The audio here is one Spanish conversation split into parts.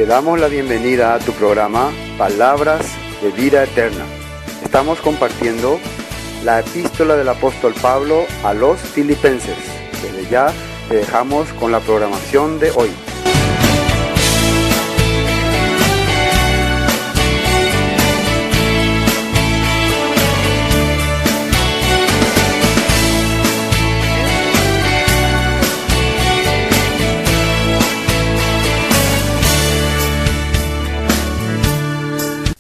Te damos la bienvenida a tu programa Palabras de Vida Eterna. Estamos compartiendo la epístola del apóstol Pablo a los Filipenses. Desde ya te dejamos con la programación de hoy.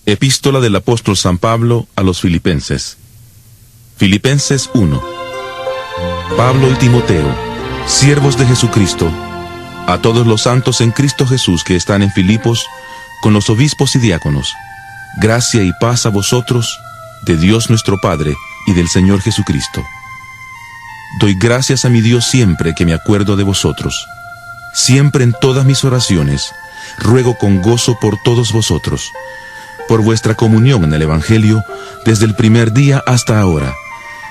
Epístola del apóstol San Pablo a los Filipenses. Filipenses 1. Pablo y Timoteo, siervos de Jesucristo, a todos los santos en Cristo Jesús que están en Filipos, con los obispos y diáconos, gracia y paz a vosotros, de Dios nuestro Padre y del Señor Jesucristo. Doy gracias a mi Dios siempre que me acuerdo de vosotros. Siempre en todas mis oraciones, ruego con gozo por todos vosotros, por vuestra comunión en el Evangelio, desde el primer día hasta ahora,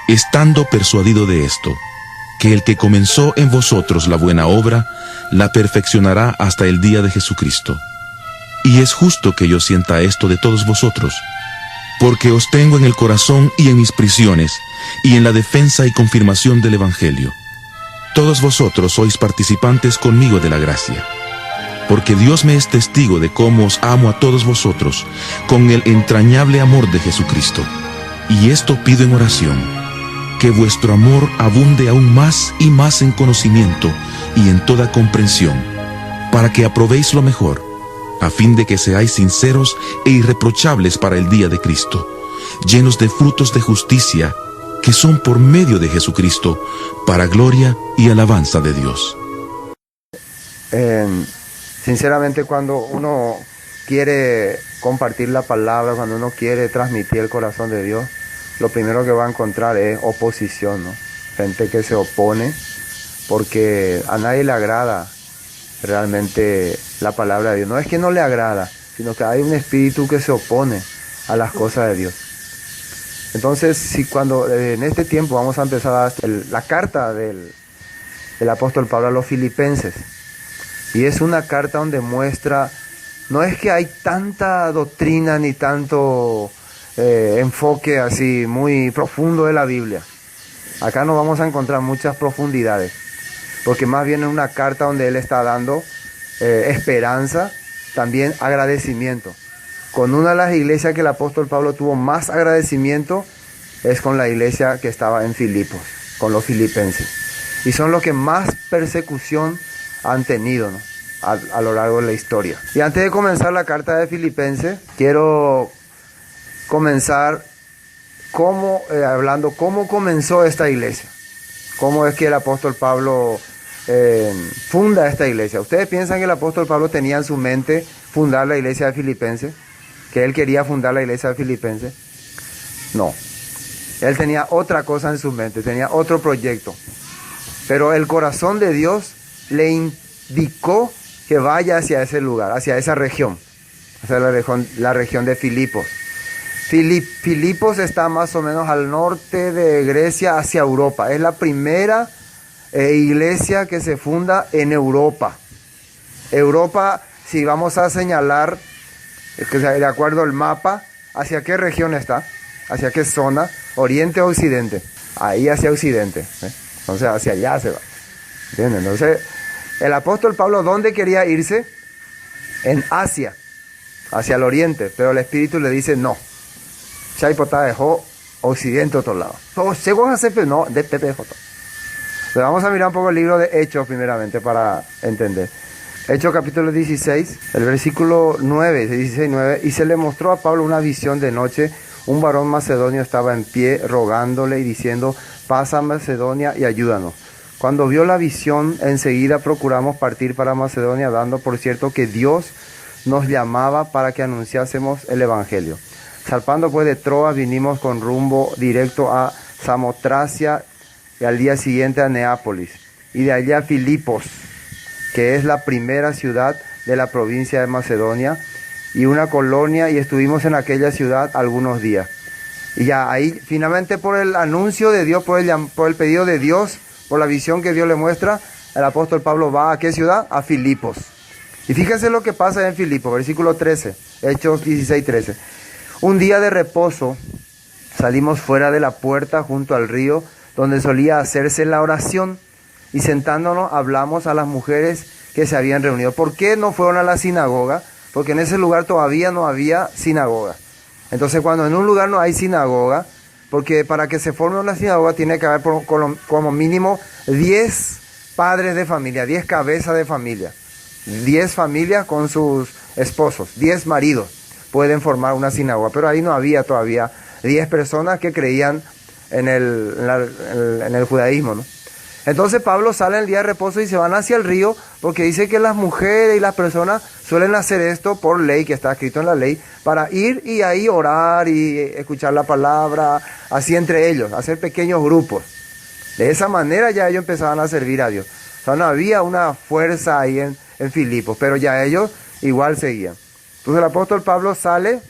estando persuadido de esto, que el que comenzó en vosotros la buena obra, la perfeccionará hasta el día de Jesucristo. Y es justo que yo sienta esto de todos vosotros, porque os tengo en el corazón y en mis prisiones, y en la defensa y confirmación del Evangelio. Todos vosotros sois participantes conmigo de la gracia. Porque Dios me es testigo de cómo os amo a todos vosotros, con el entrañable amor de Jesucristo. Y esto pido en oración, que vuestro amor abunde aún más y más en conocimiento y en toda comprensión, para que aprobéis lo mejor, a fin de que seáis sinceros e irreprochables para el día de Cristo, llenos de frutos de justicia, que son por medio de Jesucristo, para gloria y alabanza de Dios. Sinceramente, cuando uno quiere compartir la palabra, cuando uno quiere transmitir el corazón de Dios, lo primero que va a encontrar es oposición, ¿no? Gente que se opone, porque a nadie le agrada realmente la palabra de Dios. No es que no le agrada, sino que hay un espíritu que se opone a las cosas de Dios. Entonces, si cuando en este tiempo vamos a empezar la carta del apóstol Pablo a los Filipenses, y es una carta donde muestra, no es que hay tanta doctrina ni tanto enfoque así muy profundo de la Biblia. Acá no vamos a encontrar muchas profundidades, porque más bien es una carta donde él está dando esperanza, también agradecimiento. Con una de las iglesias que el apóstol Pablo tuvo más agradecimiento es con la iglesia que estaba en Filipos, con los filipenses. Y son los que más persecución han tenido, ¿no? a lo largo de la historia. Y antes de comenzar la carta de Filipenses, quiero comenzar hablando cómo comenzó esta iglesia. Cómo es que el apóstol Pablo funda esta iglesia. ¿Ustedes piensan que el apóstol Pablo tenía en su mente fundar la iglesia de Filipenses? ¿Que él quería fundar la iglesia de Filipenses? No. Él tenía otra cosa en su mente, tenía otro proyecto. Pero el corazón de Dios le indicó que vaya hacia ese lugar, hacia esa región, hacia la región de Filipos. Filipos está más o menos al norte de Grecia, hacia Europa. Es la primera iglesia que se funda en Europa. Europa, si vamos a señalar, de acuerdo al mapa, ¿hacia qué región está? ¿Hacia qué zona? ¿Oriente o occidente? Ahí hacia occidente. Entonces hacia allá se va. ¿Entienden? Entonces, el apóstol Pablo, ¿dónde quería irse? En Asia, hacia el oriente, pero el Espíritu le dice no. Chaipota dejó occidente a otro lado. No, de Pepe. Pero vamos a mirar un poco el libro de Hechos primeramente para entender. Hechos capítulo 16, el versículo 9, 16, 9. Y se le mostró a Pablo una visión de noche. Un varón macedonio estaba en pie rogándole y diciendo: pasa a Macedonia y ayúdanos. Cuando vio la visión, enseguida procuramos partir para Macedonia, dando por cierto que Dios nos llamaba para que anunciásemos el Evangelio. Zarpando pues de Troas, vinimos con rumbo directo a Samotracia y al día siguiente a Neápolis, y de allá a Filipos, que es la primera ciudad de la provincia de Macedonia, y una colonia, y estuvimos en aquella ciudad algunos días. Y ya ahí, finalmente, por el anuncio de Dios, por el pedido de Dios, por la visión que Dios le muestra, el apóstol Pablo va ¿a qué ciudad? A Filipos. Y fíjense lo que pasa en Filipos, versículo 13, Hechos 16, 13. Un día de reposo salimos fuera de la puerta junto al río donde solía hacerse la oración y sentándonos hablamos a las mujeres que se habían reunido. ¿Por qué no fueron a la sinagoga? Porque en ese lugar todavía no había sinagoga. Entonces cuando en un lugar no hay sinagoga, porque para que se forme una sinagoga tiene que haber como mínimo 10 padres de familia, 10 cabezas de familia, 10 familias con sus esposos, 10 maridos pueden formar una sinagoga. Pero ahí no había todavía 10 personas que creían en el judaísmo, ¿no? Entonces Pablo sale el día de reposo y se van hacia el río porque dice que las mujeres y las personas suelen hacer esto por ley, que está escrito en la ley, para ir y ahí orar y escuchar la palabra, así entre ellos, hacer pequeños grupos. De esa manera ya ellos empezaban a servir a Dios. O sea, no había una fuerza ahí en Filipos, pero ya ellos igual seguían. Entonces el apóstol Pablo sale,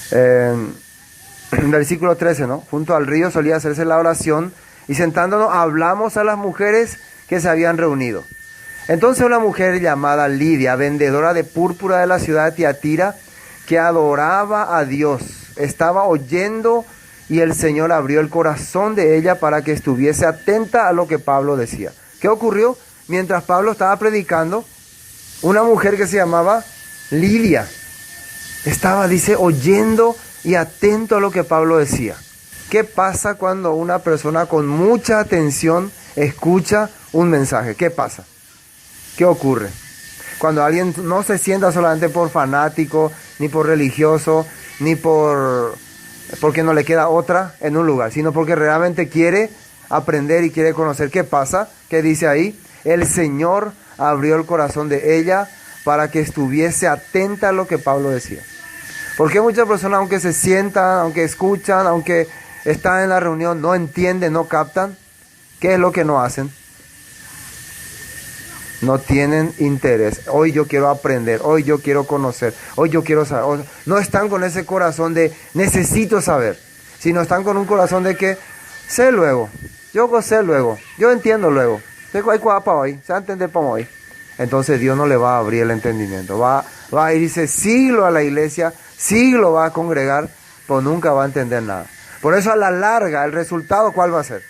en versículo 13, ¿no? Junto al río solía hacerse la oración y sentándonos hablamos a las mujeres que se habían reunido. Entonces una mujer llamada Lidia, vendedora de púrpura de la ciudad de Tiatira, que adoraba a Dios, estaba oyendo y el Señor abrió el corazón de ella para que estuviese atenta a lo que Pablo decía. ¿Qué ocurrió? Mientras Pablo estaba predicando, una mujer que se llamaba Lidia estaba, dice, oyendo y atento a lo que Pablo decía. ¿Qué pasa cuando una persona con mucha atención escucha un mensaje? ¿Qué pasa? ¿Qué ocurre? Cuando alguien no se sienta solamente por fanático, ni por religioso, ni porque no le queda otra en un lugar, sino porque realmente quiere aprender y quiere conocer. ¿Qué pasa? ¿Qué dice ahí? El Señor abrió el corazón de ella para que estuviese atenta a lo que Pablo decía. Porque muchas personas, aunque se sientan, aunque escuchan, aunque están en la reunión, no entienden, no captan, ¿qué es lo que no hacen? No tienen interés. Hoy yo quiero aprender, hoy yo quiero conocer, hoy yo quiero saber. No están con ese corazón de necesito saber, sino están con un corazón de que sé luego, yo sé luego, yo entiendo luego. Se va a entender para hoy. Entonces Dios no le va a abrir el entendimiento. Va a irse siglo a la iglesia, siglo va a congregar, pero nunca va a entender nada. Por eso a la larga, el resultado, ¿cuál va a ser?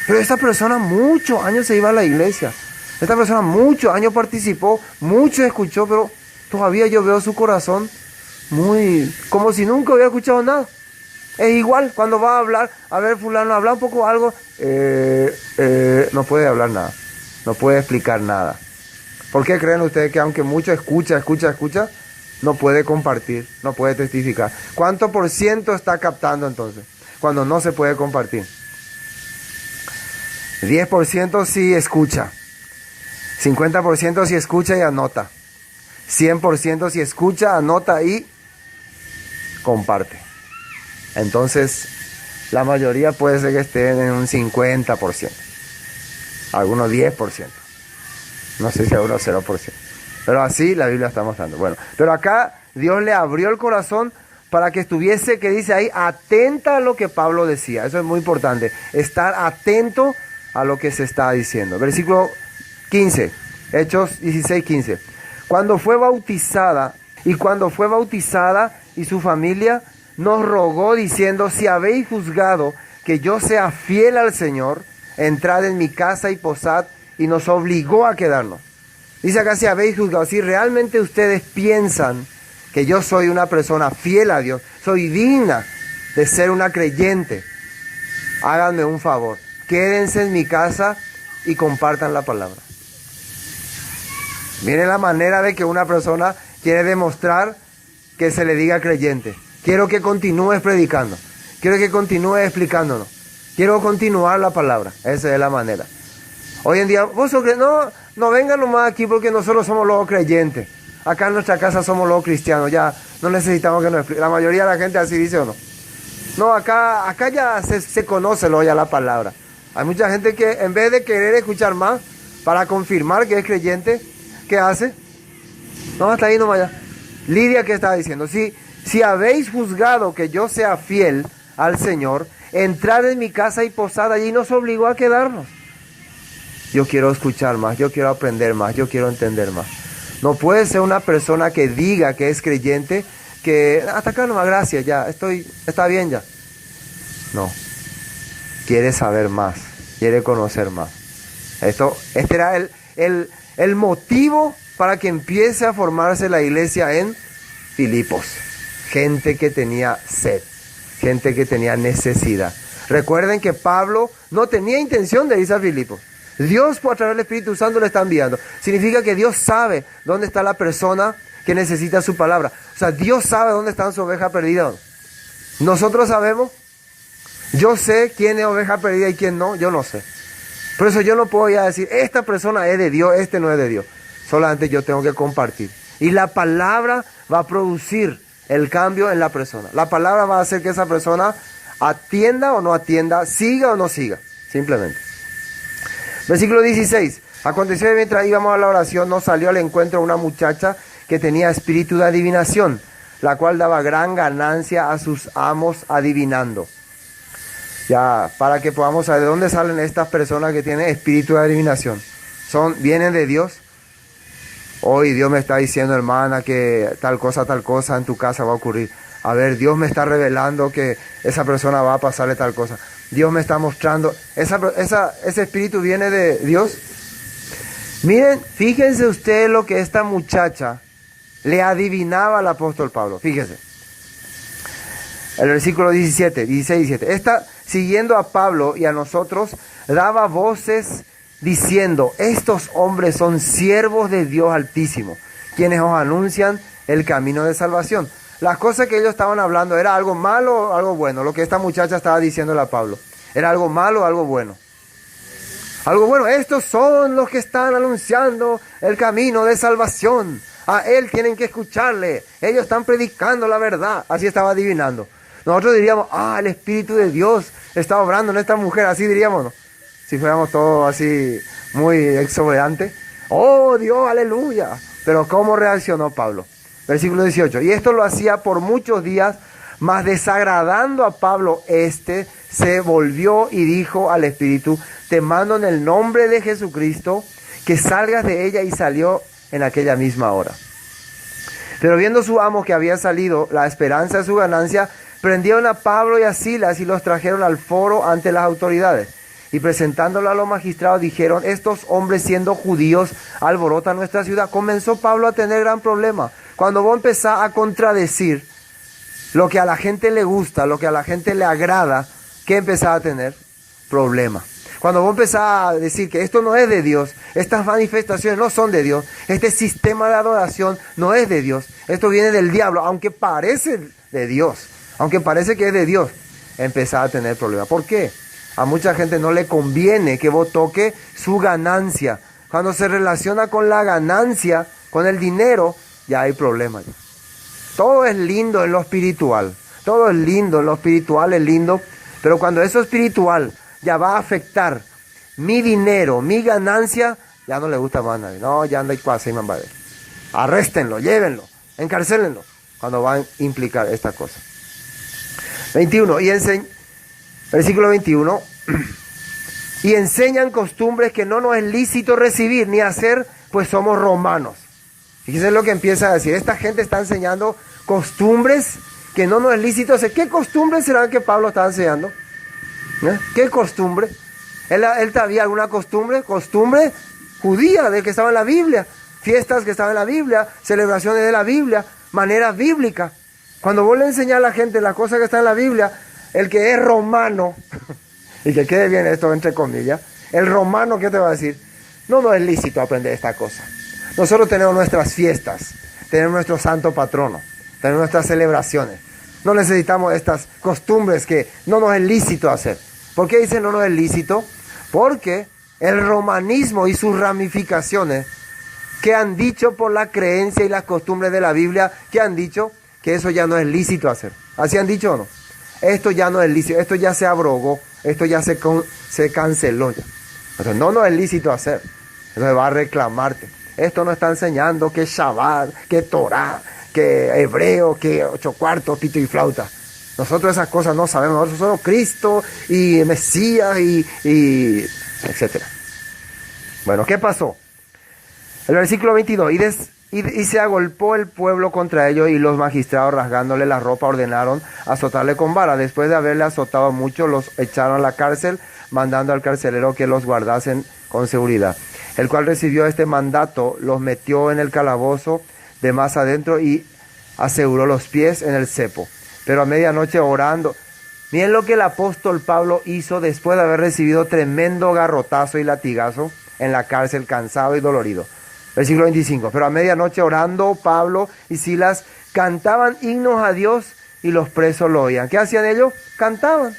Pero esta persona muchos años se iba a la iglesia. Esta persona muchos años participó, mucho escuchó, pero todavía yo veo su corazón muy, como si nunca hubiera escuchado nada. Es igual, cuando va a hablar, a ver fulano, habla un poco algo, no puede hablar nada, no puede explicar nada. ¿Por qué creen ustedes que aunque mucho escucha, no puede compartir, no puede testificar? ¿Cuánto por ciento está captando entonces cuando no se puede compartir? 10% sí escucha, 50% sí escucha y anota, 100% sí escucha, anota y comparte. Entonces la mayoría puede ser que estén en un 50%, algunos 10%, no sé si algunos 0%. Pero así la Biblia está mostrando. Bueno, pero acá Dios le abrió el corazón para que estuviese, que dice ahí, atenta a lo que Pablo decía. Eso es muy importante, estar atento a lo que se está diciendo. Versículo 15, Hechos 16, 15. Cuando fue bautizada y su familia nos rogó diciendo, si habéis juzgado que yo sea fiel al Señor, entrad en mi casa y posad, y nos obligó a quedarnos. Dice acá, si habéis juzgado, si realmente ustedes piensan que yo soy una persona fiel a Dios, soy digna de ser una creyente, háganme un favor, quédense en mi casa y compartan la palabra. Miren la manera de que una persona quiere demostrar que se le diga creyente. Quiero que continúes predicando, quiero que continúes explicándonos, quiero continuar la palabra. Esa es la manera. Hoy en día, no vengan nomás aquí porque nosotros somos los creyentes. Acá en nuestra casa somos los cristianos, ya no necesitamos que nos explique. La mayoría de la gente así dice o no. No, acá ya se conoce ya la palabra. Hay mucha gente que en vez de querer escuchar más para confirmar que es creyente, ¿qué hace? No, hasta ahí nomás ya. Lidia, ¿qué está diciendo? Si habéis juzgado que yo sea fiel al Señor, entrad en mi casa y posad allí, nos obligó a quedarnos. yo quiero escuchar más, yo quiero aprender más, yo quiero entender más. No puede ser una persona que diga que es creyente, que hasta acá nomás, gracias, ya, está bien ya. No, quiere saber más, quiere conocer más. Este era el motivo para que empiece a formarse la iglesia en Filipos. Gente que tenía sed, gente que tenía necesidad. Recuerden que Pablo no tenía intención de irse a Filipos. Dios, por a través del Espíritu Santo, le está enviando. Significa que Dios sabe dónde está la persona que necesita su palabra. O sea, Dios sabe dónde está su oveja perdida. Nosotros sabemos. Yo sé quién es oveja perdida y quién no. Yo no sé. Por eso yo no puedo ya decir, esta persona es de Dios, este no es de Dios. Solamente yo tengo que compartir. Y la palabra va a producir el cambio en la persona. La palabra va a hacer que esa persona atienda o no atienda, siga o no siga. Simplemente. Versículo 16. Aconteció que mientras íbamos a la oración, nos salió al encuentro una muchacha que tenía espíritu de adivinación, la cual daba gran ganancia a sus amos adivinando. Ya, para que podamos saber de dónde salen estas personas que tienen espíritu de adivinación. ¿Vienen de Dios? Hoy Dios me está diciendo, hermana, que tal cosa en tu casa va a ocurrir. A ver, Dios me está revelando que esa persona va a pasarle tal cosa. Dios me está mostrando. ¿Ese espíritu viene de Dios? Miren, fíjense ustedes lo que esta muchacha le adivinaba al apóstol Pablo. Fíjense. El versículo 16, 17. Esta, siguiendo a Pablo y a nosotros, daba voces diciendo, estos hombres son siervos de Dios Altísimo, quienes os anuncian el camino de salvación. Las cosas que ellos estaban hablando, ¿era algo malo o algo bueno? Lo que esta muchacha estaba diciéndole a Pablo, ¿era algo malo o algo bueno? Algo bueno, estos son los que están anunciando el camino de salvación. A él tienen que escucharle, ellos están predicando la verdad. Así estaba adivinando. Nosotros diríamos, el Espíritu de Dios está obrando en esta mujer, así diríamos, ¿no? Si fuéramos todos así muy exuberantes. ¡Oh, Dios, aleluya! Pero ¿cómo reaccionó Pablo? Versículo 18. Y esto lo hacía por muchos días, mas desagradando a Pablo, se volvió y dijo al Espíritu, te mando en el nombre de Jesucristo, que salgas de ella, y salió en aquella misma hora. Pero viendo su amo que había salido la esperanza de su ganancia, prendieron a Pablo y a Silas y los trajeron al foro ante las autoridades. Y presentándolo a los magistrados dijeron, estos hombres siendo judíos alborotan nuestra ciudad. Comenzó Pablo a tener gran problema. Cuando vos empezás a contradecir lo que a la gente le gusta, lo que a la gente le agrada, ¿qué empezás a tener? Problema. Cuando vos empezás a decir que esto no es de Dios, estas manifestaciones no son de Dios, este sistema de adoración no es de Dios, esto viene del diablo, aunque parece de Dios, aunque parece que es de Dios, empezás a tener problemas. ¿Por qué? A mucha gente no le conviene que vos toques su ganancia. Cuando se relaciona con la ganancia, con el dinero, ya hay problemas. Todo es lindo en lo espiritual. Todo es lindo, en lo espiritual es lindo. Pero cuando eso espiritual ya va a afectar mi dinero, mi ganancia, ya no le gusta más a nadie. No, ya no hay cuasi, man, vale. Arréstenlo, llévenlo, encarcélenlo. Cuando van a implicar esta cosa. 21. Versículo 21. Y enseñan costumbres que no nos es lícito recibir ni hacer, pues somos romanos. Fíjense lo que empieza a decir. Esta gente está enseñando costumbres que no nos es lícito hacer. ¿Qué costumbres serán que Pablo está enseñando? ¿Qué costumbre? ¿Él sabía alguna costumbre? Costumbre judía de que estaba en la Biblia. Fiestas que estaban en la Biblia, celebraciones de la Biblia, maneras bíblicas. Cuando vos le enseñás a la gente las cosas que están en la Biblia, el que es romano, y que quede bien esto entre comillas, el romano, ¿qué te va a decir? No es lícito aprender esta cosa. Nosotros tenemos nuestras fiestas, tenemos nuestro santo patrono, tenemos nuestras celebraciones. No necesitamos estas costumbres que no nos es lícito hacer. ¿Por qué dice no nos es lícito? Porque el romanismo y sus ramificaciones, que han dicho por la creencia y las costumbres de la Biblia, que han dicho que eso ya no es lícito hacer. ¿Así han dicho o no? Esto ya no es lícito, esto ya se abrogó, esto ya se canceló ya. Entonces no es lícito hacer. Entonces va a reclamarte. Esto no está enseñando que Shabbat, que Torah, que hebreo, que 8/4, pito y flauta. Nosotros esas cosas no sabemos. Nosotros somos Cristo y Mesías y etcétera. Bueno, ¿qué pasó? El versículo 22, y se agolpó el pueblo contra ellos, y los magistrados, rasgándole la ropa, ordenaron azotarle con vara. Después de haberle azotado mucho, los echaron a la cárcel, mandando al carcelero que los guardasen con seguridad. El cual recibió este mandato, los metió en el calabozo de más adentro y aseguró los pies en el cepo. Pero a medianoche orando, miren lo que el apóstol Pablo hizo después de haber recibido tremendo garrotazo y latigazo en la cárcel, cansado y dolorido. Versículo 25, pero a medianoche orando, Pablo y Silas cantaban himnos a Dios y los presos lo oían. ¿Qué hacían ellos? Cantaban.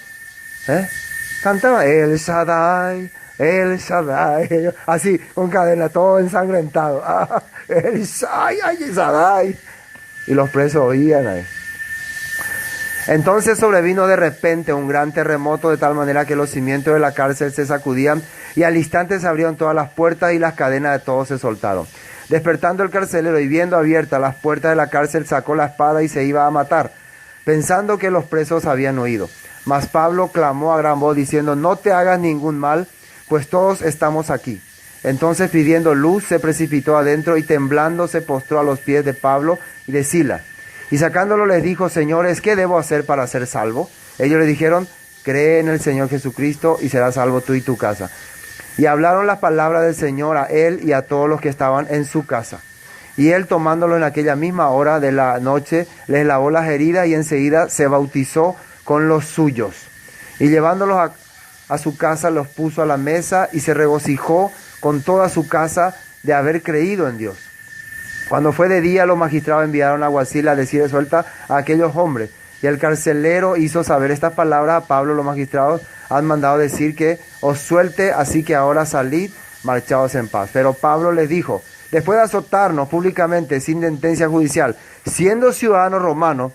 Cantaban, El Shaddai, El Shaddai, así, con cadena, todo ensangrentado. El Shaddai. Y los presos oían ahí. Entonces sobrevino de repente un gran terremoto, de tal manera que los cimientos de la cárcel se sacudían, y al instante se abrieron todas las puertas y las cadenas de todos se soltaron. Despertando el carcelero y viendo abiertas las puertas de la cárcel, sacó la espada y se iba a matar, pensando que los presos habían huido. Mas Pablo clamó a gran voz diciendo: no te hagas ningún mal, pues todos estamos aquí. Entonces, pidiendo luz, se precipitó adentro y temblando se postró a los pies de Pablo y de Silas. Y sacándolo les dijo: señores, ¿qué debo hacer para ser salvo? Ellos le dijeron: cree en el Señor Jesucristo y serás salvo tú y tu casa. Y hablaron las palabras del Señor a él y a todos los que estaban en su casa. Y él, tomándolo en aquella misma hora de la noche, les lavó las heridas y enseguida se bautizó con los suyos. Y llevándolos a su casa, los puso a la mesa y se regocijó con toda su casa de haber creído en Dios. Cuando fue de día, los magistrados enviaron a alguacil a decir: suelta a aquellos hombres. Y el carcelero hizo saber estas palabras a Pablo. Los magistrados han mandado decir que os suelte, así que ahora salid, marchaos en paz. Pero Pablo les dijo: después de azotarnos públicamente sin sentencia judicial, siendo ciudadanos romanos,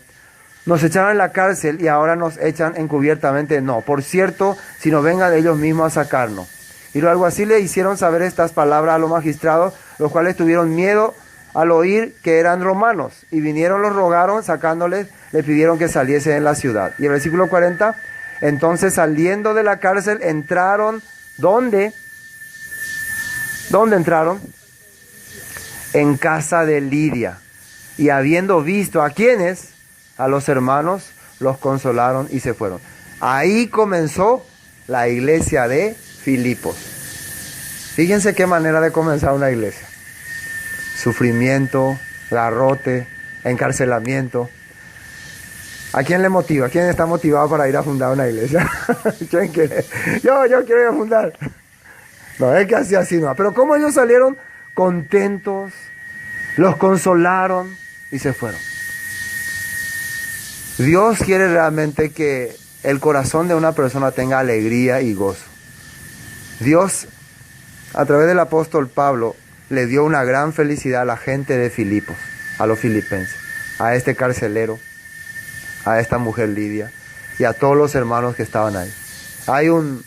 nos echaron en la cárcel y ahora nos echan encubiertamente. No, por cierto, si no vengan ellos mismos a sacarnos. Y los alguaciles hicieron saber estas palabras a los magistrados, los cuales tuvieron miedo al oír que eran romanos, y vinieron, los rogaron, sacándoles, le pidieron que saliesen en la ciudad. Y el versículo 40, entonces saliendo de la cárcel, entraron, ¿dónde? ¿Dónde entraron? En casa de Lidia. Y habiendo visto a quienes, a los hermanos, los consolaron y se fueron. Ahí comenzó la iglesia de Filipos. Fíjense qué manera de comenzar una iglesia. Sufrimiento, garrote, encarcelamiento. ¿A quién le motiva? ¿Quién está motivado para ir a fundar una iglesia? ¿Quién quiere? Yo quiero ir a fundar. No, es que así no. Pero como ellos salieron contentos, los consolaron y se fueron. Dios quiere realmente que el corazón de una persona tenga alegría y gozo. Dios, a través del apóstol Pablo, le dio una gran felicidad a la gente de Filipos, a los filipenses, a este carcelero, a esta mujer Lidia y a todos los hermanos que estaban ahí. Hay un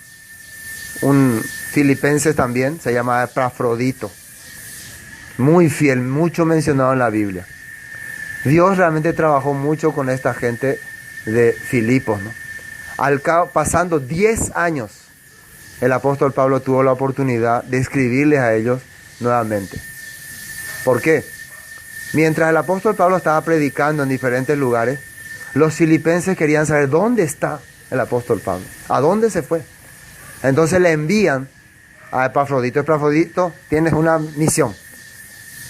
filipense también, se llama Epafrodito, muy fiel, mucho mencionado en la Biblia. Dios realmente trabajó mucho con esta gente de Filipos, ¿no? Pasando 10 años, el apóstol Pablo tuvo la oportunidad de escribirles a ellos nuevamente. ¿Por qué? Mientras el apóstol Pablo estaba predicando en diferentes lugares, los filipenses querían saber dónde está el apóstol Pablo, a dónde se fue. Entonces le envían a Epafrodito: Epafrodito, tienes una misión,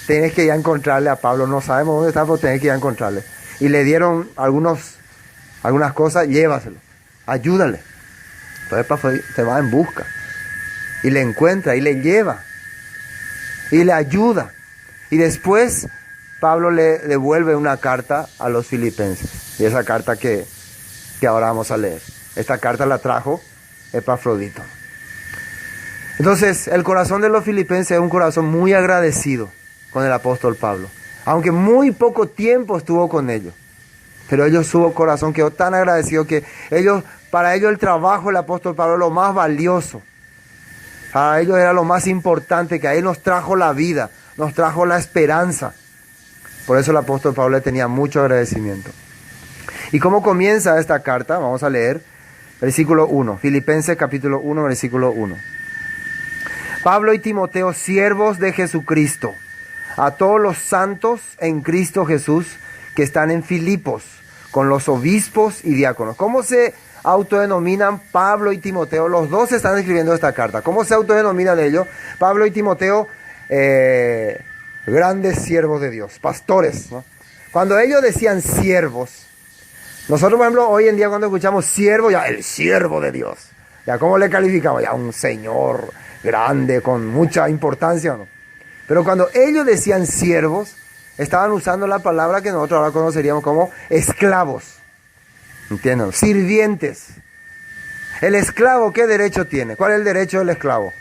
tienes que ir a encontrarle a Pablo, no sabemos dónde está, pero tienes que ir a encontrarle. Y le dieron algunas cosas: llévaselo, ayúdale. Entonces Epafrodito se va en busca y le encuentra y le lleva y le ayuda. Y después Pablo le devuelve una carta a los filipenses. Y esa carta que ahora vamos a leer. Esta carta la trajo Epafrodito. Entonces, el corazón de los filipenses es un corazón muy agradecido con el apóstol Pablo. Aunque muy poco tiempo estuvo con ellos. Pero ellos, su corazón quedó tan agradecido que para ellos el trabajo del apóstol Pablo es lo más valioso. Para ellos era lo más importante, que a él nos trajo la vida, nos trajo la esperanza. Por eso el apóstol Pablo le tenía mucho agradecimiento. ¿Y cómo comienza esta carta? Vamos a leer versículo 1. Filipenses capítulo 1, versículo 1. Pablo y Timoteo, siervos de Jesucristo, a todos los santos en Cristo Jesús que están en Filipos, con los obispos y diáconos. ¿Cómo se autodenominan Pablo y Timoteo? Los dos están escribiendo esta carta. ¿Cómo se autodenominan ellos? Pablo y Timoteo, grandes siervos de Dios, pastores, ¿no? Cuando ellos decían siervos, nosotros, por ejemplo, hoy en día cuando escuchamos siervo, ya el siervo de Dios, ya ¿cómo le calificamos? Ya un señor grande, con mucha importancia, ¿no? Pero cuando ellos decían siervos, estaban usando la palabra que nosotros ahora conoceríamos como esclavos, ¿entienden? Sirvientes. El esclavo, ¿qué derecho tiene? ¿Cuál es el derecho del esclavo?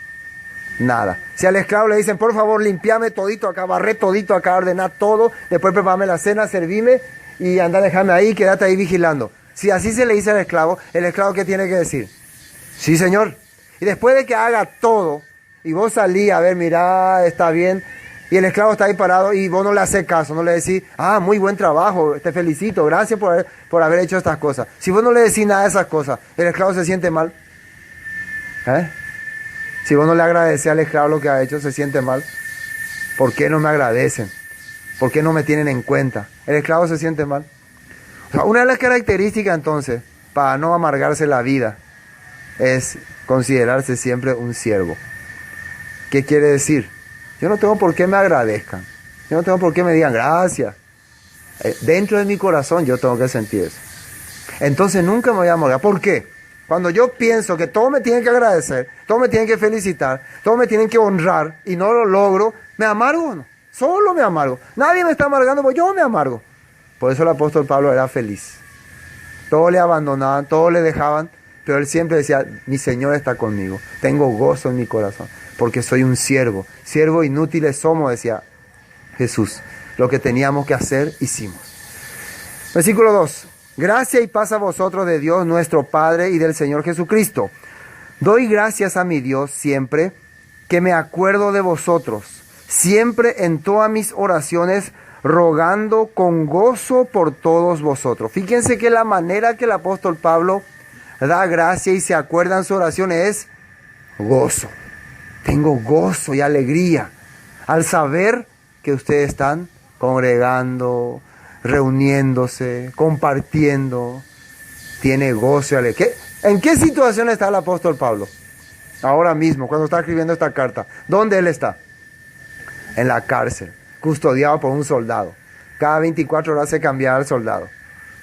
Nada. Si al esclavo le dicen, por favor, limpiame todito acá, barré todito acá, ordená todo, después prepárame la cena, servime y anda, déjame ahí, quédate ahí vigilando. Si así se le dice al esclavo, ¿el esclavo qué tiene que decir? Sí, señor. Y después de que haga todo, y vos salí a ver, mirá, está bien, y el esclavo está ahí parado y vos no le haces caso, no le decís, muy buen trabajo, te felicito, gracias por haber hecho estas cosas. Si vos no le decís nada de esas cosas, ¿el esclavo se siente mal? Si vos no le agradeces al esclavo lo que ha hecho, ¿se siente mal? ¿Por qué no me agradecen? ¿Por qué no me tienen en cuenta? ¿El esclavo se siente mal? O sea, una de las características entonces, para no amargarse la vida, es considerarse siempre un siervo. ¿Qué quiere decir? Yo no tengo por qué me agradezcan. Yo no tengo por qué me digan gracias. Dentro de mi corazón yo tengo que sentir eso. Entonces nunca me voy a amargar. ¿Por qué? Cuando yo pienso que todos me tienen que agradecer, todos me tienen que felicitar, todos me tienen que honrar y no lo logro, me amargo, ¿no? Solo me amargo. Nadie me está amargando, pues yo me amargo. Por eso el apóstol Pablo era feliz. Todos le abandonaban, todos le dejaban, pero él siempre decía, mi Señor está conmigo, tengo gozo en mi corazón, porque soy un siervo. Siervos inútiles somos, decía Jesús. Lo que teníamos que hacer, hicimos. Versículo 2. Gracia y paz a vosotros de Dios nuestro Padre y del Señor Jesucristo. Doy gracias a mi Dios siempre que me acuerdo de vosotros, siempre en todas mis oraciones, rogando con gozo por todos vosotros. Fíjense que la manera que el apóstol Pablo da gracia y se acuerda en su oración es gozo. Tengo gozo y alegría al saber que ustedes están congregando, reuniéndose, compartiendo. Tiene gozo y alegría. ¿En qué situación está el apóstol Pablo? Ahora mismo, cuando está escribiendo esta carta. ¿Dónde él está? En la cárcel, custodiado por un soldado. Cada 24 horas se cambiaba el soldado.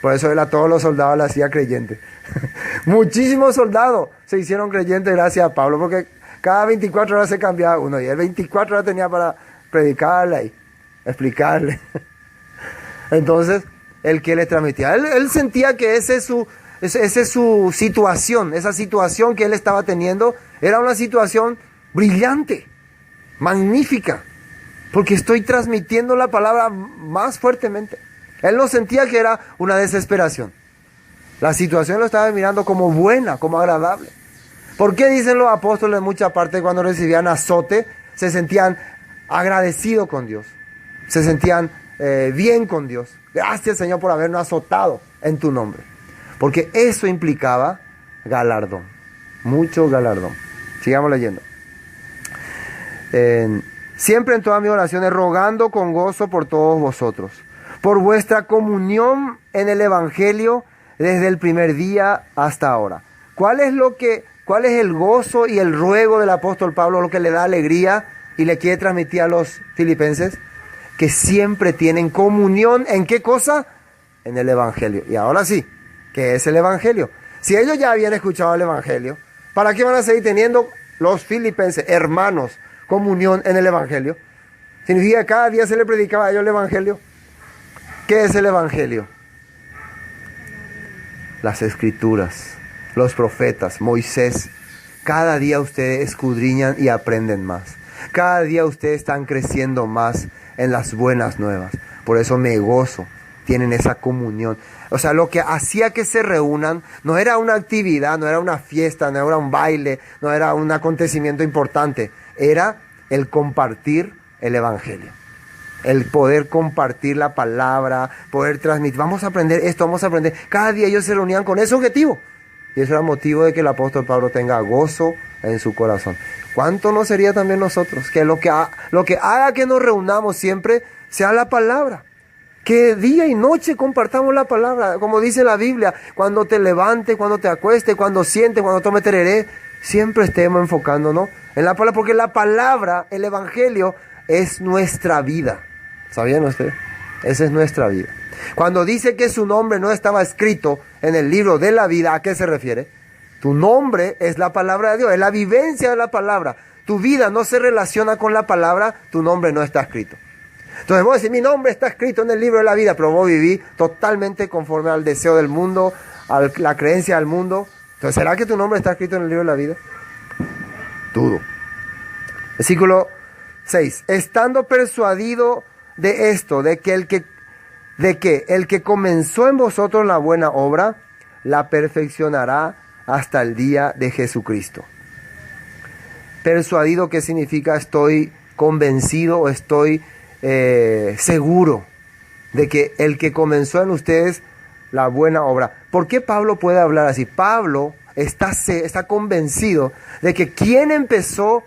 Por eso él a todos los soldados le hacía creyente. Muchísimos soldados se hicieron creyentes gracias a Pablo, porque cada 24 horas se cambiaba uno. Y él 24 horas tenía para predicarle y explicarle. Entonces, el que le transmitía, él sentía que esa es su situación, esa situación que él estaba teniendo, era una situación brillante, magnífica, porque estoy transmitiendo la palabra más fuertemente. Él no sentía que era una desesperación. La situación lo estaba mirando como buena, como agradable. ¿Por qué dicen los apóstoles en muchas partes cuando recibían azote, se sentían agradecidos con Dios? Se sentían bien con Dios. Gracias, Señor, por habernos azotado en tu nombre. Porque eso implicaba galardón. Mucho galardón. Sigamos leyendo. Siempre en todas mis oraciones rogando con gozo por todos vosotros, por vuestra comunión en el Evangelio desde el primer día hasta ahora. ¿Cuál es el gozo y el ruego del apóstol Pablo, lo que le da alegría y le quiere transmitir a los filipenses? Que siempre tienen comunión, ¿en qué cosa? En el Evangelio. Y ahora sí, ¿qué es el Evangelio? Si ellos ya habían escuchado el Evangelio, ¿para qué van a seguir teniendo los filipenses, hermanos, comunión en el Evangelio? Significa que cada día se le predicaba a ellos el Evangelio. ¿Qué es el Evangelio? Las Escrituras, los profetas, Moisés. Cada día ustedes escudriñan y aprenden más. Cada día ustedes están creciendo más en las buenas nuevas. Por eso me gozo. Tienen esa comunión. O sea, lo que hacía que se reúnan no era una actividad, no era una fiesta, no era un baile, no era un acontecimiento importante. Era el compartir el Evangelio. El poder compartir la palabra, poder transmitir. Vamos a aprender esto, vamos a aprender. Cada día ellos se reunían con ese objetivo. Y eso era motivo de que el apóstol Pablo tenga gozo en su corazón. ¿Cuánto no sería también nosotros? Que lo que haga que nos reunamos siempre sea la palabra. Que día y noche compartamos la palabra. Como dice la Biblia, cuando te levantes, cuando te acuestes, cuando sientes, cuando tomes tereré, siempre estemos enfocándonos en la palabra. Porque la palabra, el evangelio, es nuestra vida. ¿Sabían ustedes? Esa es nuestra vida. Cuando dice que su nombre no estaba escrito en el libro de la vida, ¿a qué se refiere? Tu nombre es la palabra de Dios, es la vivencia de la palabra. Tu vida no se relaciona con la palabra, tu nombre no está escrito. Entonces vos decís, mi nombre está escrito en el libro de la vida, pero vos vivís totalmente conforme al deseo del mundo, a la creencia del mundo. Entonces, ¿será que tu nombre está escrito en el libro de la vida? Dudo. Versículo 6. Estando persuadido de esto, de que el que comenzó en vosotros la buena obra, la perfeccionará hasta el día de Jesucristo. Persuadido, ¿qué significa? Estoy convencido o estoy seguro de que el que comenzó en ustedes la buena obra. ¿Por qué Pablo puede hablar así? Pablo está convencido de que quien empezó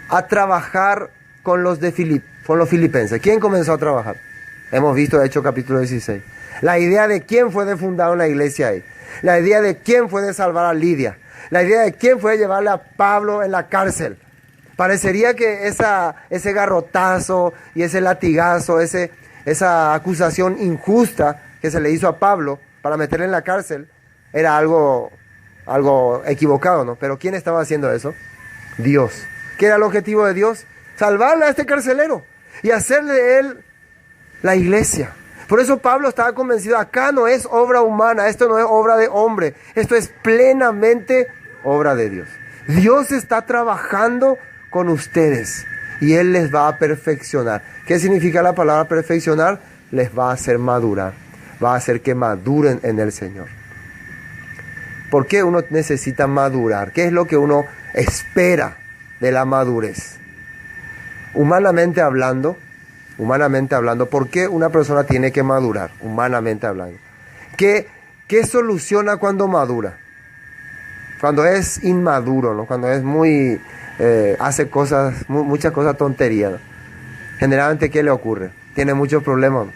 a trabajar con los filipenses. ¿Quién comenzó a trabajar? Hemos visto de Hechos capítulo 16. La idea de quién fue de fundar una iglesia ahí. La idea de quién fue de salvar a Lidia. La idea de quién fue de llevarle a Pablo en la cárcel. Parecería que ese garrotazo y ese latigazo, esa acusación injusta que se le hizo a Pablo para meterle en la cárcel, era algo equivocado, ¿no? Pero ¿quién estaba haciendo eso? Dios. ¿Qué era el objetivo de Dios? Salvarle a este carcelero y hacerle de él la iglesia. Por eso Pablo estaba convencido, acá no es obra humana, esto no es obra de hombre, esto es plenamente obra de Dios. Dios está trabajando con ustedes y Él les va a perfeccionar. ¿Qué significa la palabra perfeccionar? Les va a hacer madurar, va a hacer que maduren en el Señor. ¿Por qué uno necesita madurar? ¿Qué es lo que uno espera de la madurez? Humanamente hablando, ¿por qué una persona tiene que madurar? Humanamente hablando. ¿Qué soluciona cuando madura? Cuando es inmaduro, ¿no? Cuando es hace muchas cosas tonterías, ¿no? Generalmente, ¿qué le ocurre? Tiene muchos problemas, ¿no?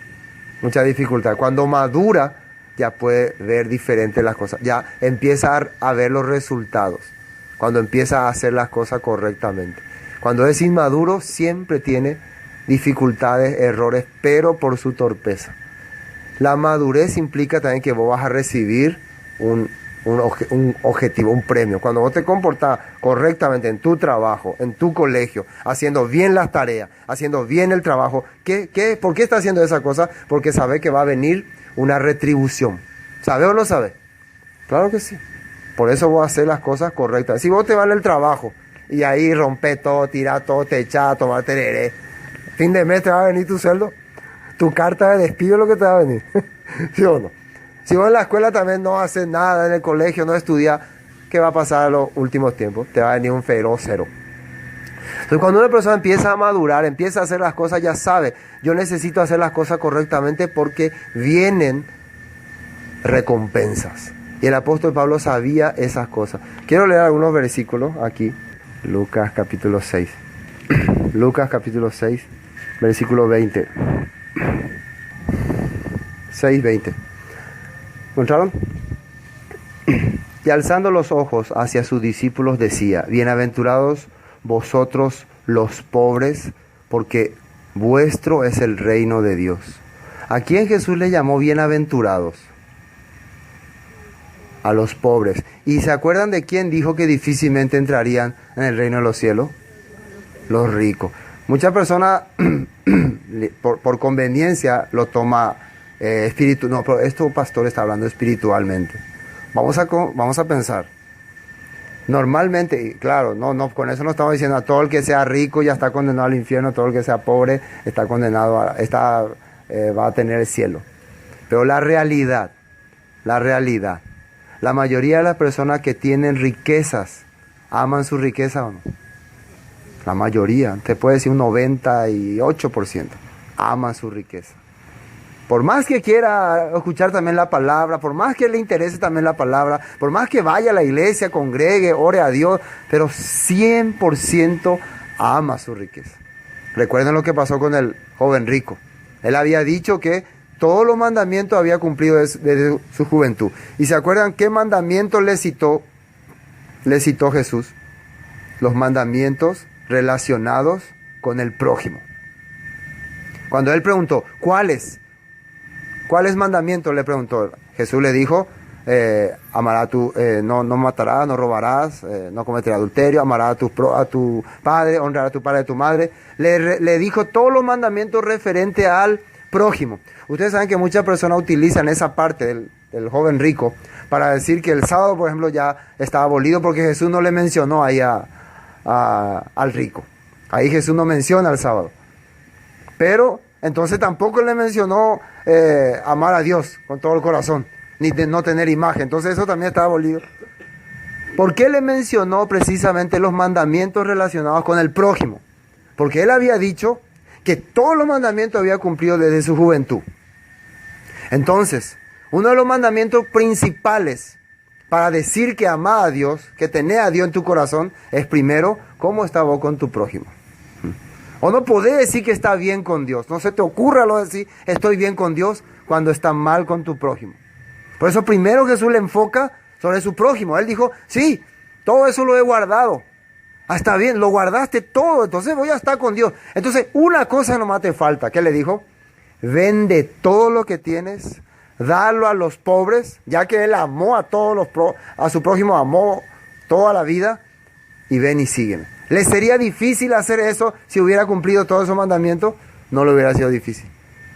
Mucha dificultad. Cuando madura, ya puede ver diferente las cosas. Ya empieza a ver los resultados. Cuando empieza a hacer las cosas correctamente. Cuando es inmaduro, siempre tiene dificultades, errores, pero por su torpeza. La madurez implica también que vos vas a recibir un objetivo, un premio. Cuando vos te comportás correctamente en tu trabajo, en tu colegio, haciendo bien las tareas, haciendo bien el trabajo, ¿por qué estás haciendo esa cosa? Porque sabes que va a venir una retribución. ¿Sabe o no sabe? Claro que sí. Por eso vos haces las cosas correctas. Si vos te vas en el trabajo y ahí rompes todo, tirás todo, te echás, tomar tereré, fin de mes te va a venir tu sueldo, tu carta de despido es lo que te va a venir. ¿Sí o no? Si vos en la escuela también no haces nada, en el colegio no estudias, ¿qué va a pasar en los últimos tiempos? Te va a venir un feroz cero. Entonces, cuando una persona empieza a madurar, empieza a hacer las cosas, ya sabe, yo necesito hacer las cosas correctamente porque vienen recompensas. Y el apóstol Pablo sabía esas cosas. Quiero leer algunos versículos aquí. Lucas capítulo 6. Lucas capítulo 6, versículo 20. 6:20. ¿Encontraron? Y alzando los ojos hacia sus discípulos decía, bienaventurados vosotros los pobres, porque vuestro es el reino de Dios. ¿A quién Jesús le llamó bienaventurados? A los pobres. ¿Y se acuerdan de quién dijo que difícilmente entrarían en el reino de los cielos? Los ricos. Muchas personas por conveniencia lo toma no, pero esto pastor está hablando espiritualmente. Vamos a pensar. Normalmente, y claro, no, con eso no estamos diciendo a todo el que sea rico ya está condenado al infierno, todo el que sea pobre está condenado va a tener el cielo. Pero la realidad, la mayoría de las personas que tienen riquezas, ¿aman su riqueza o no? La mayoría, te puede decir un 98%, aman su riqueza. Por más que quiera escuchar también la palabra, por más que le interese también la palabra, por más que vaya a la iglesia, congregue, ore a Dios, pero 100% ama su riqueza. Recuerden lo que pasó con el joven rico. Él había dicho que todos los mandamientos había cumplido desde su juventud. ¿Y se acuerdan qué mandamientos le citó Jesús? Los mandamientos relacionados con el prójimo. Cuando él preguntó, ¿cuáles mandamientos? Le preguntó. Jesús le dijo, no matarás, no robarás, no cometerás adulterio, amarás a tu padre, honrarás a tu padre y a tu madre. Le dijo todos los mandamientos referentes al prójimo. Ustedes saben que muchas personas utilizan esa parte del joven rico para decir que el sábado, por ejemplo, ya estaba abolido porque Jesús no le mencionó ahí al rico. Ahí Jesús no menciona el sábado. Pero entonces tampoco le mencionó amar a Dios con todo el corazón, ni no tener imagen. Entonces eso también está abolido. ¿Por qué le mencionó precisamente los mandamientos relacionados con el prójimo? Porque él había dicho que todos los mandamientos había cumplido desde su juventud. Entonces, uno de los mandamientos principales para decir que amás a Dios, que tenés a Dios en tu corazón, es primero, ¿cómo estás vos con tu prójimo? O no podés decir que está bien con Dios. No se te ocurra lo de decir, estoy bien con Dios, cuando está mal con tu prójimo. Por eso primero Jesús le enfoca sobre su prójimo. Él dijo, sí, todo eso lo he guardado. Ah, está bien, lo guardaste todo, entonces voy a estar con Dios. Entonces, una cosa nomás te falta. ¿Qué le dijo? Vende todo lo que tienes, dalo a los pobres, ya que él amó a su prójimo, amó toda la vida, y ven y sígueme. ¿Le sería difícil hacer eso si hubiera cumplido todos esos mandamientos? No le hubiera sido difícil.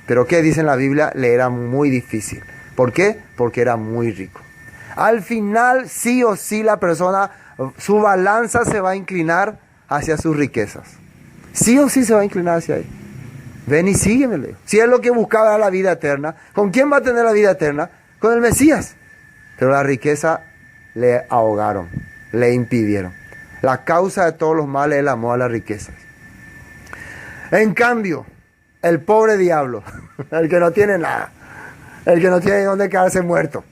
Pero ¿qué dice en la Biblia? Le era muy difícil. ¿Por qué? Porque era muy rico. Al final, sí o sí, la persona, su balanza se va a inclinar hacia sus riquezas. Sí o sí se va a inclinar hacia ahí. Ven y sígueme, le digo. Si es lo que buscaba la vida eterna, ¿con quién va a tener la vida eterna? Con el Mesías. Pero la riqueza le ahogaron, le impidieron. La causa de todos los males es el amor a las riquezas. En cambio, el pobre diablo, el que no tiene nada, el que no tiene dónde quedarse muerto.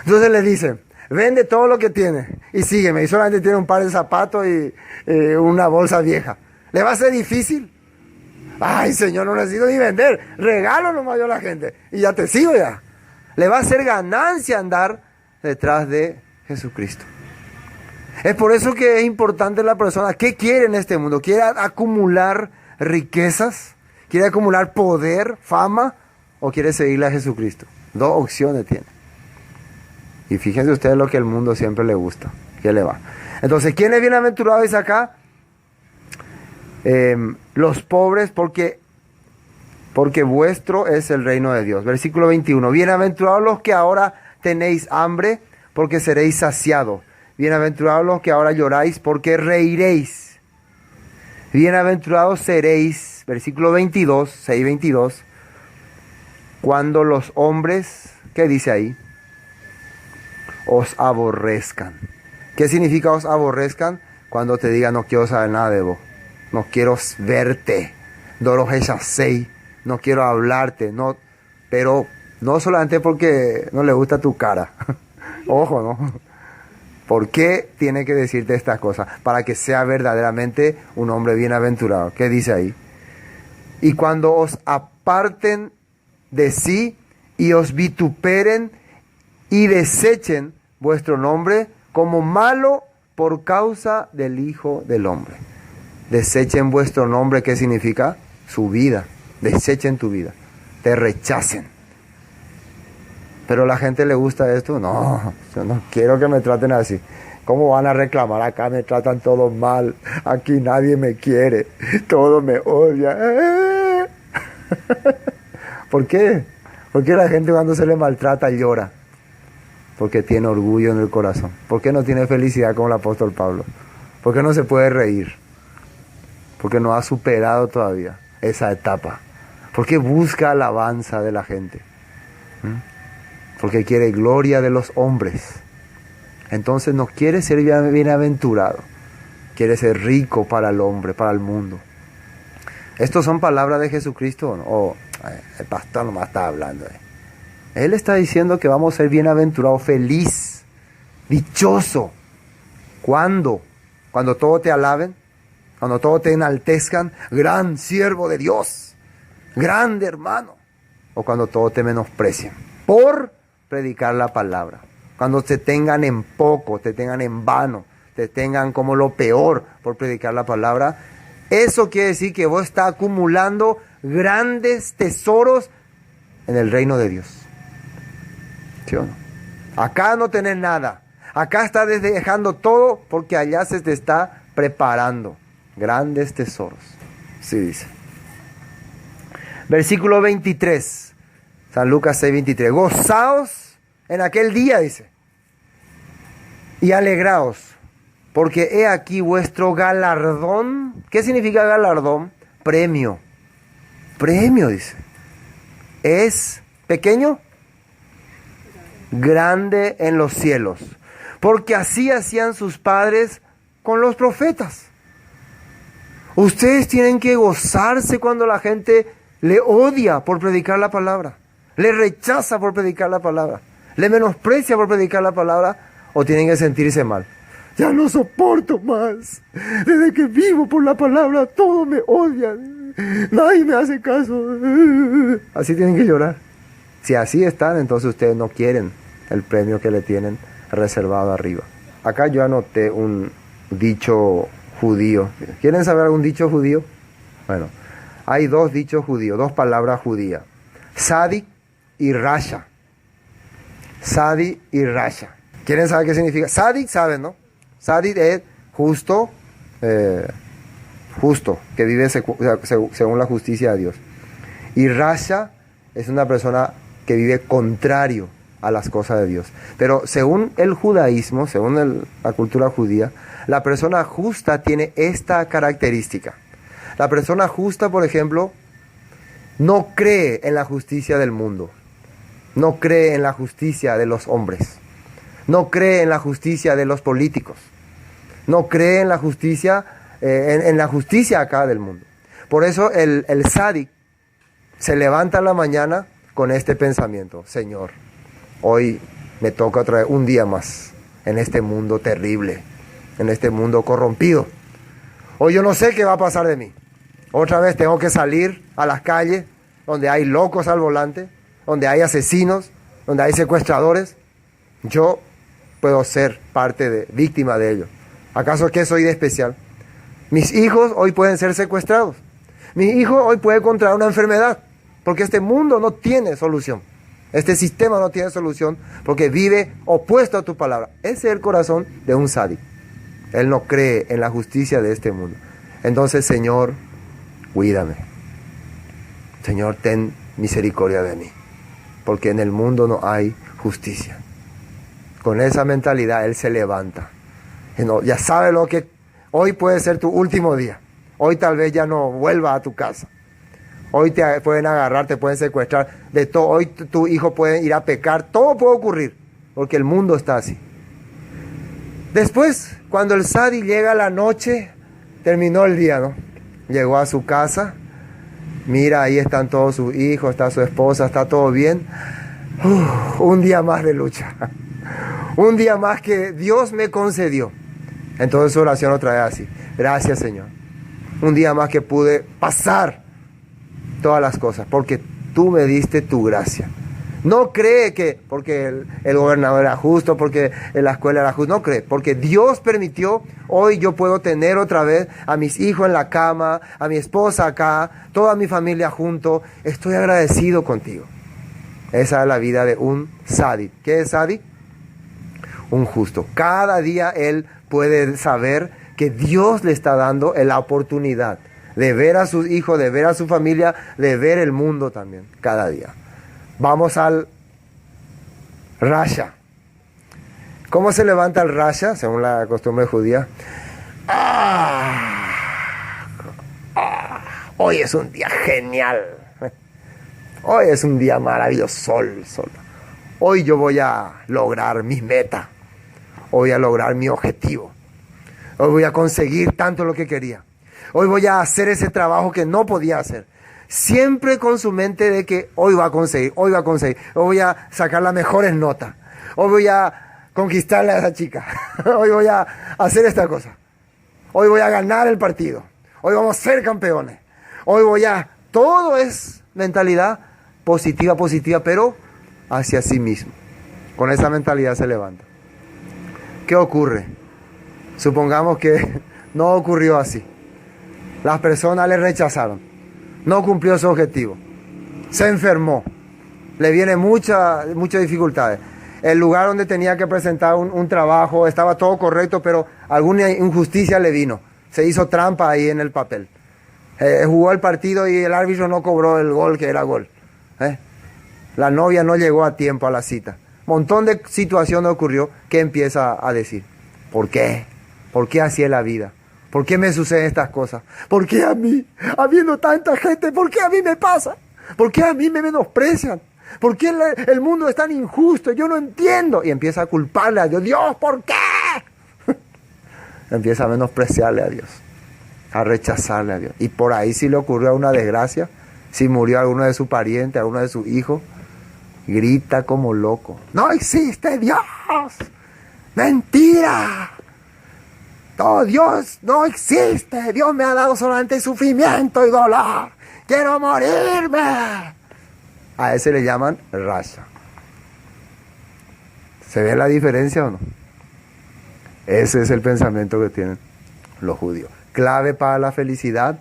Entonces le dice, vende todo lo que tiene y sígueme. Y solamente tiene un par de zapatos y una bolsa vieja. ¿Le va a ser difícil? Ay, Señor, no necesito ni vender. Regalo nomás yo a la gente y ya te sigo ya. Le va a hacer ganancia andar detrás de Jesucristo. Es por eso que es importante la persona. ¿Qué quiere en este mundo? ¿Quiere acumular riquezas? ¿Quiere acumular poder, fama? ¿O quiere seguirle a Jesucristo? Dos opciones tiene. Y fíjense ustedes lo que el mundo siempre le gusta. ¿Qué le va? Entonces, ¿quién es bienaventurado? Dice acá. Los pobres, porque vuestro es el reino de Dios. Versículo 21. Bienaventurados los que ahora tenéis hambre, porque seréis saciados. Bienaventurados los que ahora lloráis, porque reiréis. Bienaventurados seréis, versículo 22, 6:22, cuando los hombres, ¿qué dice ahí? Os aborrezcan. ¿Qué significa os aborrezcan? Cuando te digan, no quiero saber nada de vos, no quiero verte, no quiero hablarte, no, pero no solamente porque no le gusta tu cara, ojo, ¿no? ¿Por qué tiene que decirte estas cosas? Para que sea verdaderamente un hombre bienaventurado. ¿Qué dice ahí? Y cuando os aparten de sí y os vituperen y desechen vuestro nombre como malo por causa del Hijo del Hombre. Desechen vuestro nombre, ¿qué significa? Su vida. Desechen tu vida. Te rechacen. Pero a la gente le gusta esto. No, yo no quiero que me traten así. ¿Cómo van a reclamar? Acá me tratan todos mal. Aquí nadie me quiere. Todo me odia. ¿Por qué? ¿Por qué la gente cuando se le maltrata llora? Porque tiene orgullo en el corazón. ¿Por qué no tiene felicidad como el apóstol Pablo? ¿Por qué no se puede reír? Porque no ha superado todavía esa etapa. ¿Por qué busca alabanza de la gente? Porque quiere gloria de los hombres. Entonces no quiere ser bienaventurado. Quiere ser rico para el hombre, para el mundo. ¿Estos son palabras de Jesucristo? ¿O El pastor nomás está hablando. Él está diciendo que vamos a ser bienaventurados, feliz, dichoso. ¿Cuándo? Cuando todos te alaben, cuando todos te enaltezcan, gran siervo de Dios, grande hermano. O cuando todos te menosprecien por predicar la palabra. Cuando te tengan en poco, te tengan en vano, te tengan como lo peor por predicar la palabra. Eso quiere decir que vos estás acumulando grandes tesoros en el reino de Dios. ¿Sí o no? Acá no tenés nada. Acá estás dejando todo porque allá se te está preparando grandes tesoros. Sí dice. Versículo 23. San Lucas 6:23. Gozaos en aquel día, dice. Y alegraos, porque he aquí vuestro galardón. ¿Qué significa galardón? Premio. Premio, dice. ¿Es pequeño? Grande en los cielos. Porque así hacían sus padres con los profetas. Ustedes tienen que gozarse cuando la gente le odia por predicar la palabra, le rechaza por predicar la palabra, le menosprecia por predicar la palabra, o tienen que sentirse mal. Ya no soporto más. Desde que vivo por la palabra, todos me odian. Nadie me hace caso. Así tienen que llorar. Si así están, entonces ustedes no quieren el premio que le tienen reservado arriba. Acá yo anoté un dicho judío. ¿Quieren saber algún dicho judío? Bueno, hay dos dichos judíos, dos palabras judías. Sadik y Rasha. Sadik y Rasha. ¿Quieren saber qué significa? Sadik, saben, ¿no? Sadik es justo, que vive según la justicia de Dios. Y Rasha es una persona que vive contrario a las cosas de Dios. Pero según el judaísmo, según la cultura judía, la persona justa tiene esta característica. La persona justa, por ejemplo, no cree en la justicia del mundo, no cree en la justicia de los hombres, no cree en la justicia de los políticos, no cree en la justicia, en la justicia acá del mundo. Por eso el sádic se levanta en la mañana con este pensamiento: Señor, hoy me toca otra vez un día más en este mundo terrible, en este mundo corrompido. Hoy yo no sé qué va a pasar de mí. Otra vez tengo que salir a las calles donde hay locos al volante, donde hay asesinos, donde hay secuestradores. Yo puedo ser víctima de ello. ¿Acaso qué soy de especial? Mis hijos hoy pueden ser secuestrados. Mi hijo hoy puede contraer una enfermedad, porque este mundo no tiene solución. Este sistema no tiene solución porque vive opuesto a tu palabra. Ese es el corazón de un sádico. Él no cree en la justicia de este mundo. Entonces, Señor, cuídame. Señor, ten misericordia de mí, porque en el mundo no hay justicia. Con esa mentalidad Él se levanta. Ya sabe lo que hoy puede ser tu último día. Hoy tal vez ya no vuelva a tu casa. Hoy te pueden agarrar, te pueden secuestrar, de todo. Hoy tu hijo puede ir a pecar, todo puede ocurrir, porque el mundo está así. Después, cuando el sadi llega a la noche, terminó el día, ¿no? Llegó a su casa, mira, ahí están todos sus hijos, está su esposa, está todo bien. Un día más de lucha, un día más que Dios me concedió. Entonces su oración otra vez así: gracias, Señor, un día más que pude pasar todas las cosas, porque tú me diste tu gracia. No cree que porque el gobernador era justo, porque en la escuela era justo, no cree, porque Dios permitió, hoy yo puedo tener otra vez a mis hijos en la cama, a mi esposa acá, toda mi familia junto. Estoy agradecido contigo. Esa es la vida de un sádic. ¿Qué es sádic? Un justo. Cada día él puede saber que Dios le está dando la oportunidad de ver a sus hijos, de ver a su familia, de ver el mundo también, cada día. Vamos al Rasha. ¿Cómo se levanta el Rasha, según la costumbre judía? Hoy es un día genial. Hoy es un día maravilloso. Hoy yo voy a lograr mi meta. Hoy voy a lograr mi objetivo. Hoy voy a conseguir tanto lo que quería. Hoy voy a hacer ese trabajo que no podía hacer. siempre con su mente de que hoy va a conseguir, hoy voy a sacar las mejores notas, hoy voy a conquistarle a esa chica, hoy voy a hacer esta cosa, hoy voy a ganar el partido, hoy vamos a ser campeones, todo es mentalidad positiva, pero hacia sí mismo. Con esa mentalidad se levanta. ¿Qué ocurre? Supongamos que no ocurrió así. Las personas le rechazaron. No cumplió su objetivo. Se enfermó. Le vienen muchas dificultades. El lugar donde tenía que presentar un trabajo estaba todo correcto, pero alguna injusticia le vino. Se hizo trampa ahí en el papel. Jugó el partido y el árbitro no cobró el gol que era gol. La novia no llegó a tiempo a la cita. Montón de situaciones ocurrió que empieza a decir, ¿por qué? ¿Por qué así es la vida? ¿Por qué me suceden estas cosas? ¿Por qué a mí? Habiendo tanta gente, ¿por qué a mí me pasa? ¿Por qué a mí me menosprecian? ¿Por qué el mundo es tan injusto? Yo no entiendo. Y empieza a culparle a Dios. Dios, ¿por qué? Empieza a menospreciarle a Dios, a rechazarle a Dios. Y por ahí si le ocurrió una desgracia, si murió alguno de sus parientes, alguno de sus hijos, grita como loco. ¡No existe Dios! ¡Mentira! ¡Oh, Dios no existe! Dios me ha dado solamente sufrimiento y dolor. ¡Quiero morirme! A ese le llaman rasha. ¿Se ve la diferencia o no? Ese es el pensamiento que tienen los judíos. Clave para la felicidad,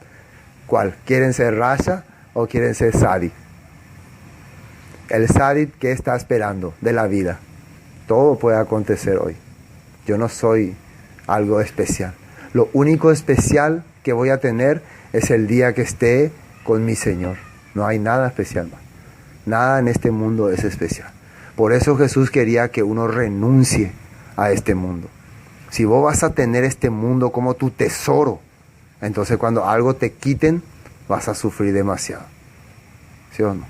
¿cuál? ¿Quieren ser rasha o quieren ser sadi? El sadi, ¿qué está esperando de la vida? Todo puede acontecer hoy. Yo no soy algo especial. Lo único especial que voy a tener es el día que esté con mi Señor. No hay nada especial más. Nada en este mundo es especial. Por eso Jesús quería que uno renuncie a este mundo. Si vos vas a tener este mundo como tu tesoro, entonces cuando algo te quiten, vas a sufrir demasiado. ¿Sí o no?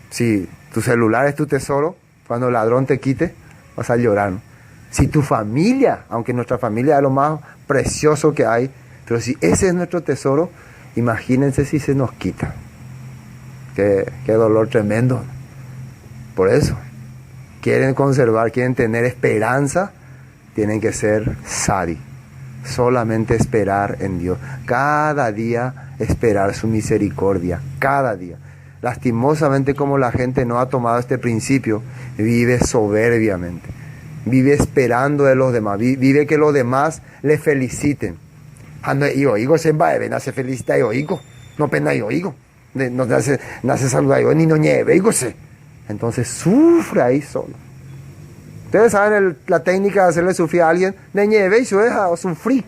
Si tu celular es tu tesoro, cuando el ladrón te quite, vas a llorar, ¿no? Si tu familia, aunque nuestra familia es lo más precioso que hay, pero si ese es nuestro tesoro, imagínense si se nos quita. Qué dolor tremendo. Por eso, quieren conservar, quieren tener esperanza, tienen que ser sadi. Solamente esperar en Dios. Cada día esperar su misericordia. Cada día. Lastimosamente, como la gente no ha tomado este principio, vive soberbiamente. Vive esperando de los demás. Vive que los demás le feliciten. Ioigo se va a nace felicita ioigo. No pena ioigo. No nace saludar ni no nieve. Entonces sufre ahí solo. Ustedes saben la técnica de hacerle sufrir a alguien. De nieve y su deja sufrir.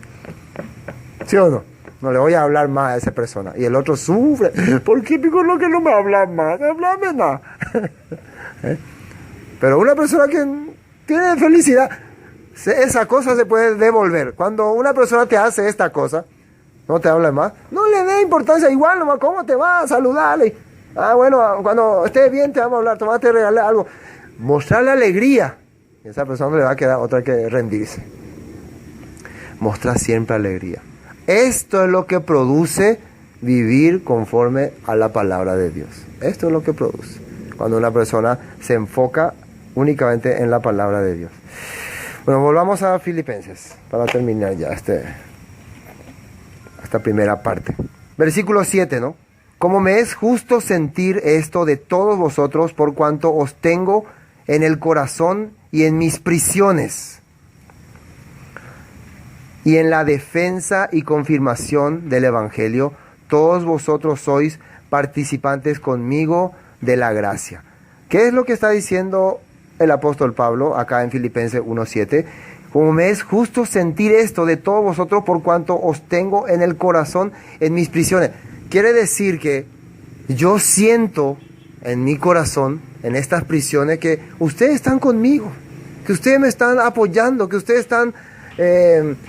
¿Sí o no? No le voy a hablar más a esa persona. Y el otro sufre. ¿Por qué pico lo que no me habla más? No hablame nada. Pero una persona que tiene felicidad, esa cosa se puede devolver. Cuando una persona te hace esta cosa, no te habla más, no le dé importancia. Igual nomás, ¿cómo te va? Saludarle. Bueno, cuando estés bien te vamos a hablar, tomate, regalar algo. Mostrarle alegría. Y a esa persona no le va a quedar otra que rendirse. Mostrar siempre alegría. Esto es lo que produce vivir conforme a la palabra de Dios. Esto es lo que produce. Cuando una persona se enfoca únicamente en la palabra de Dios. Bueno, volvamos a Filipenses para terminar ya esta primera parte. Versículo 7, ¿no? Como me es justo sentir esto de todos vosotros por cuanto os tengo en el corazón y en mis prisiones y en la defensa y confirmación del Evangelio, todos vosotros sois participantes conmigo de la gracia. ¿Qué es lo que está diciendo el apóstol Pablo acá en Filipenses 1:7? Como me es justo sentir esto de todos vosotros por cuanto os tengo en el corazón en mis prisiones. Quiere decir que yo siento en mi corazón, en estas prisiones, que ustedes están conmigo, que ustedes me están apoyando, que ustedes están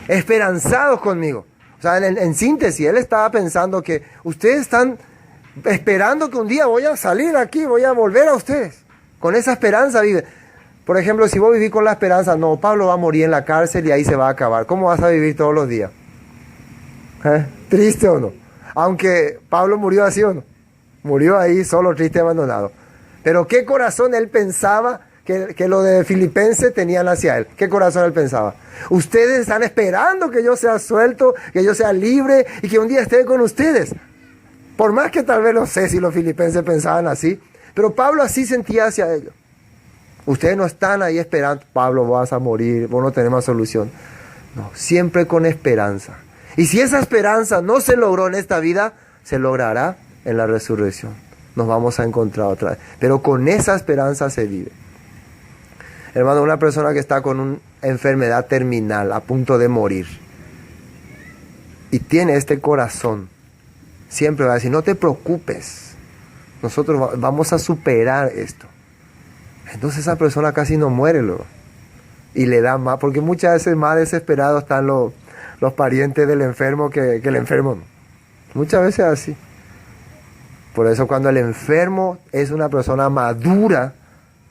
esperanzados conmigo. O sea, en síntesis, él estaba pensando que ustedes están esperando que un día voy a salir aquí, voy a volver a ustedes. Con esa esperanza vive. Por ejemplo, si vos vivís con la esperanza, no, Pablo va a morir en la cárcel y ahí se va a acabar. ¿Cómo vas a vivir todos los días? ¿Triste o no? Aunque Pablo murió así o no. Murió ahí solo, triste y abandonado. Pero ¿qué corazón él pensaba que lo de Filipenses tenían hacia él? ¿Qué corazón él pensaba? Ustedes están esperando que yo sea suelto, que yo sea libre y que un día esté con ustedes. Por más que tal vez no sé si los filipenses pensaban así, pero Pablo así sentía hacia ellos. Ustedes no están ahí esperando, Pablo, vas a morir, vos no tenemos solución. No, siempre con esperanza. Y si esa esperanza no se logró en esta vida, se logrará en la resurrección. Nos vamos a encontrar otra vez. Pero con esa esperanza se vive. Hermano, una persona que está con una enfermedad terminal, a punto de morir, y tiene este corazón, siempre va a decir, no te preocupes, nosotros vamos a superar esto. Entonces esa persona casi no muere luego. Y le da más, porque muchas veces más desesperados están los parientes del enfermo que el enfermo. Muchas veces así. Por eso cuando el enfermo es una persona madura,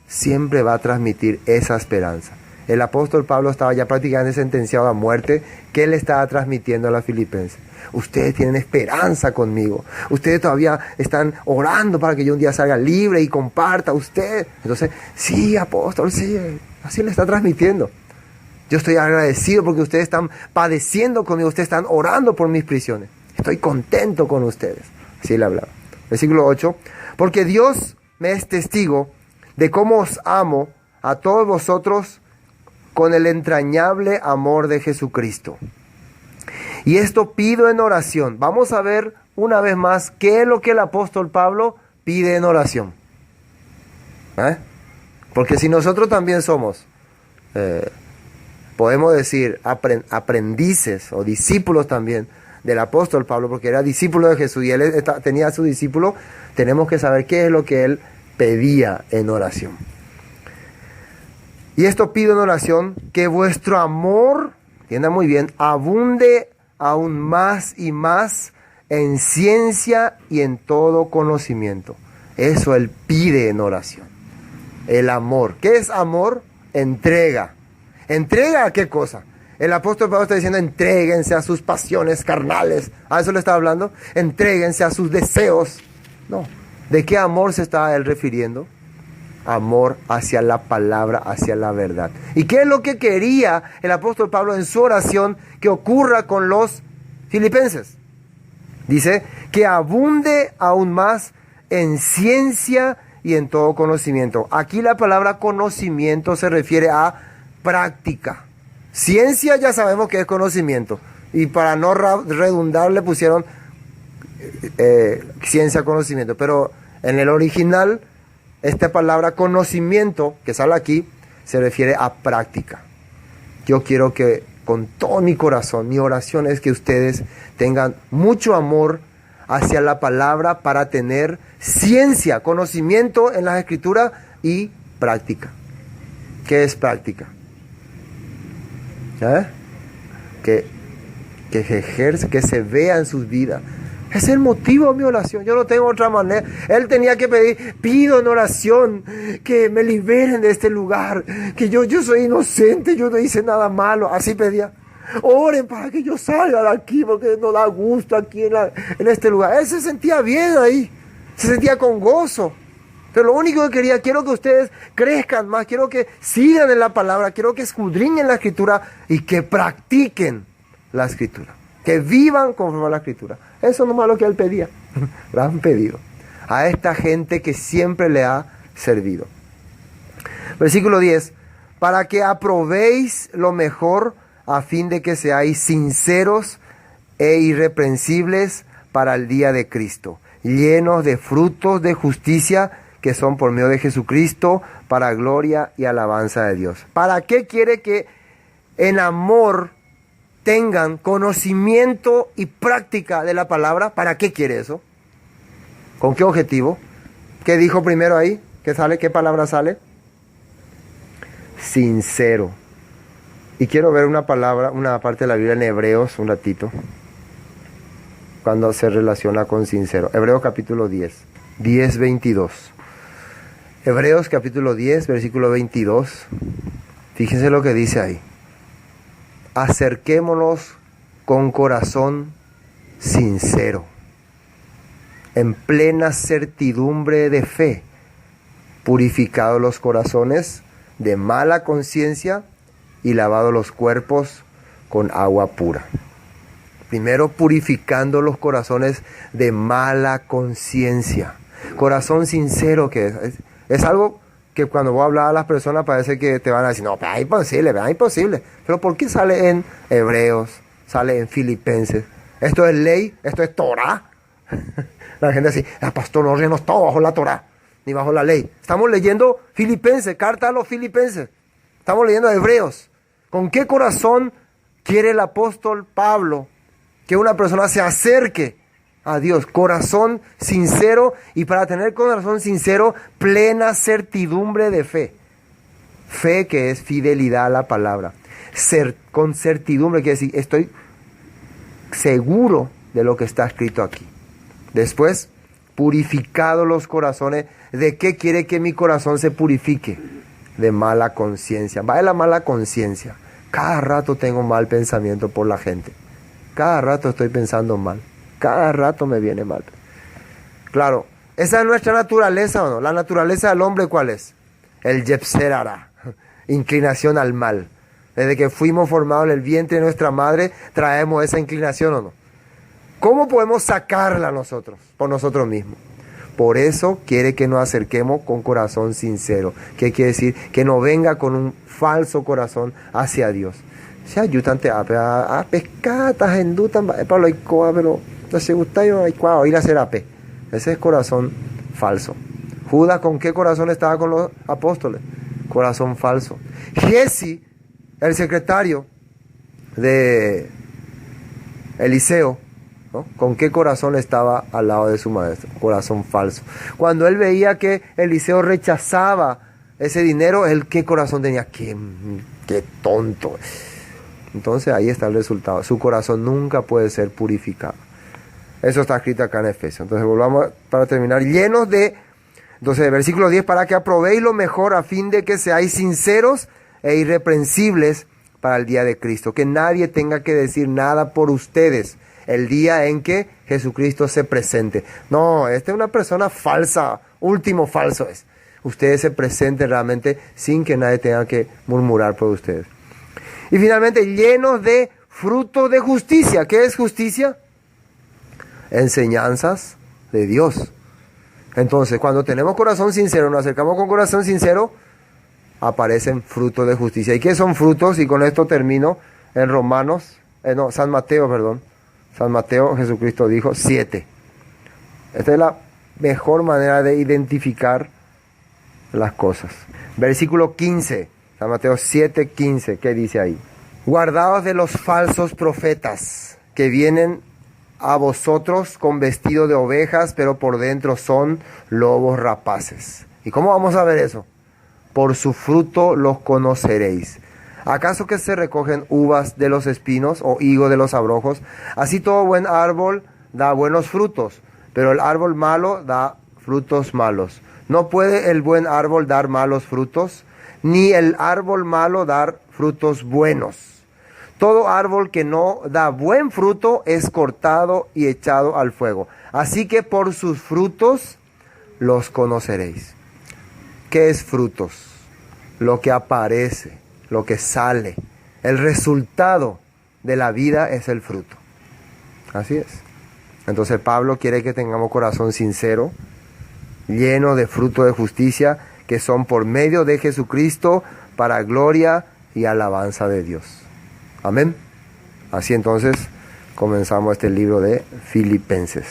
siempre va a transmitir esa esperanza. El apóstol Pablo estaba ya prácticamente sentenciado a muerte. ¿Qué le estaba transmitiendo a los filipenses? Ustedes tienen esperanza conmigo. Ustedes todavía están orando para que yo un día salga libre y comparta usted. Entonces, sí, apóstol, sí. Así le está transmitiendo. Yo estoy agradecido porque ustedes están padeciendo conmigo. Ustedes están orando por mis prisiones. Estoy contento con ustedes. Así le hablaba. Versículo 8. Porque Dios me es testigo de cómo os amo a todos vosotros con el entrañable amor de Jesucristo. Y esto pido en oración. Vamos a ver una vez más qué es lo que el apóstol Pablo pide en oración. Porque si nosotros también somos, podemos decir, aprendices o discípulos también del apóstol Pablo, porque era discípulo de Jesús y él tenía a su discípulo, tenemos que saber qué es lo que él pedía en oración. Y esto pido en oración, que vuestro amor, entienda muy bien, abunde aún más y más en ciencia y en todo conocimiento. Eso él pide en oración. El amor. ¿Qué es amor? Entrega. ¿Entrega a qué cosa? El apóstol Pablo está diciendo, entréguense a sus pasiones carnales. ¿A eso le está hablando? Entréguense a sus deseos. No. ¿De qué amor se está él refiriendo? Amor hacia la palabra, hacia la verdad. ¿Y qué es lo que quería el apóstol Pablo en su oración que ocurra con los filipenses? Dice, que abunde aún más en ciencia y en todo conocimiento. Aquí la palabra conocimiento se refiere a práctica. Ciencia ya sabemos que es conocimiento. Y para no redundar le pusieron ciencia, conocimiento. Pero en el original, esta palabra conocimiento que sale aquí se refiere a práctica. Yo quiero que con todo mi corazón, mi oración es que ustedes tengan mucho amor hacia la palabra para tener ciencia, conocimiento en las escrituras y práctica. ¿Qué es práctica? Que se ejerce, que se vea en sus vidas. Es el motivo de mi oración. Yo no tengo otra manera. Él tenía que pedir, pido en oración que me liberen de este lugar, que yo soy inocente, yo no hice nada malo. Así pedía. Oren para que yo salga de aquí, porque no da gusto aquí en este lugar. Él se sentía bien ahí, se sentía con gozo. Pero lo único que quería, quiero que ustedes crezcan más, quiero que sigan en la palabra, quiero que escudriñen la escritura y que practiquen la escritura. Que vivan conforme a la escritura. Eso nomás lo que él pedía. Lo han pedido a esta gente que siempre le ha servido. Versículo 10. Para que aprobéis lo mejor a fin de que seáis sinceros e irreprensibles para el día de Cristo, llenos de frutos de justicia que son por medio de Jesucristo, para gloria y alabanza de Dios. ¿Para qué quiere que en amor tengan conocimiento y práctica de la palabra? ¿Para qué quiere eso? ¿Con qué objetivo? ¿Qué dijo primero ahí? ¿Qué sale? ¿Qué palabra sale? Sincero. Y quiero ver una palabra, una parte de la Biblia en Hebreos, un ratito, cuando se relaciona con sincero. Hebreos capítulo 10, 22. Hebreos capítulo 10, versículo 22. Fíjense lo que dice ahí. Acerquémonos con corazón sincero en plena certidumbre de fe, purificados los corazones de mala conciencia y lavados los cuerpos con agua pura. Primero, purificando los corazones de mala conciencia. Corazón sincero, que es algo que cuando voy a hablar a las personas parece que te van a decir, no, pero es imposible. Pero ¿por qué sale en Hebreos, sale en Filipenses? Esto es ley, esto es Torah. La gente dice, pastor, no está bajo la Torah, ni bajo la ley. Estamos leyendo Filipenses, carta a los Filipenses. Estamos leyendo Hebreos. ¿Con qué corazón quiere el apóstol Pablo que una persona se acerque a Dios? Corazón sincero, y para tener corazón sincero, plena certidumbre de fe. Fe que es fidelidad a la palabra. Con certidumbre quiere decir, estoy seguro de lo que está escrito aquí. Después, purificado los corazones. ¿De qué quiere que mi corazón se purifique? De mala conciencia. Va de la mala conciencia. Cada rato tengo mal pensamiento por la gente. Cada rato estoy pensando mal. Cada rato me viene mal. Claro, esa es nuestra naturaleza, ¿o no? La naturaleza del hombre, ¿cuál es? El Yetzer Hara, inclinación al mal. Desde que fuimos formados en el vientre de nuestra madre, traemos esa inclinación, ¿o no? ¿Cómo podemos sacarla nosotros, por nosotros mismos? Por eso quiere que nos acerquemos con corazón sincero. ¿Qué quiere decir? Que no venga con un falso corazón hacia Dios. Se ayudan a pescatas, endutan, pero no se gusta yo ir a hacer ape. Ese es corazón falso. Judas, ¿con qué corazón estaba con los apóstoles? Corazón falso. Giezi, el secretario de Eliseo, ¿no? ¿Con qué corazón estaba al lado de su maestro? Corazón falso. Cuando él veía que Eliseo rechazaba ese dinero, él qué corazón tenía. Qué tonto. Entonces ahí está el resultado. Su corazón nunca puede ser purificado. Eso está escrito acá en Efesios. Entonces volvamos para terminar. Llenos de, entonces versículo 10, para que aprobéis lo mejor a fin de que seáis sinceros e irreprensibles para el día de Cristo. Que nadie tenga que decir nada por ustedes el día en que Jesucristo se presente. No, esta es una persona falsa, último falso es. Ustedes se presenten realmente sin que nadie tenga que murmurar por ustedes. Y finalmente, llenos de fruto de justicia. ¿Qué es justicia? Enseñanzas de Dios. Entonces, cuando tenemos corazón sincero, nos acercamos con corazón sincero, aparecen frutos de justicia. ¿Y qué son frutos? Y con esto termino en San Mateo, Jesucristo dijo 7. Esta es la mejor manera de identificar las cosas. Versículo 15, San Mateo 7:15, ¿qué dice ahí? Guardaos de los falsos profetas que vienen a vosotros con vestido de ovejas, pero por dentro son lobos rapaces. ¿Y cómo vamos a ver eso? Por su fruto los conoceréis. ¿Acaso que se recogen uvas de los espinos o higo de los abrojos? Así todo buen árbol da buenos frutos, pero el árbol malo da frutos malos. ¿No puede el buen árbol dar malos frutos? Ni el árbol malo dar frutos buenos. Todo árbol que no da buen fruto es cortado y echado al fuego. Así que por sus frutos los conoceréis. ¿Qué es frutos? Lo que aparece, lo que sale. El resultado de la vida es el fruto. Así es. Entonces Pablo quiere que tengamos corazón sincero, lleno de fruto de justicia, que son por medio de Jesucristo para gloria y alabanza de Dios. Amén. Así entonces comenzamos este libro de Filipenses.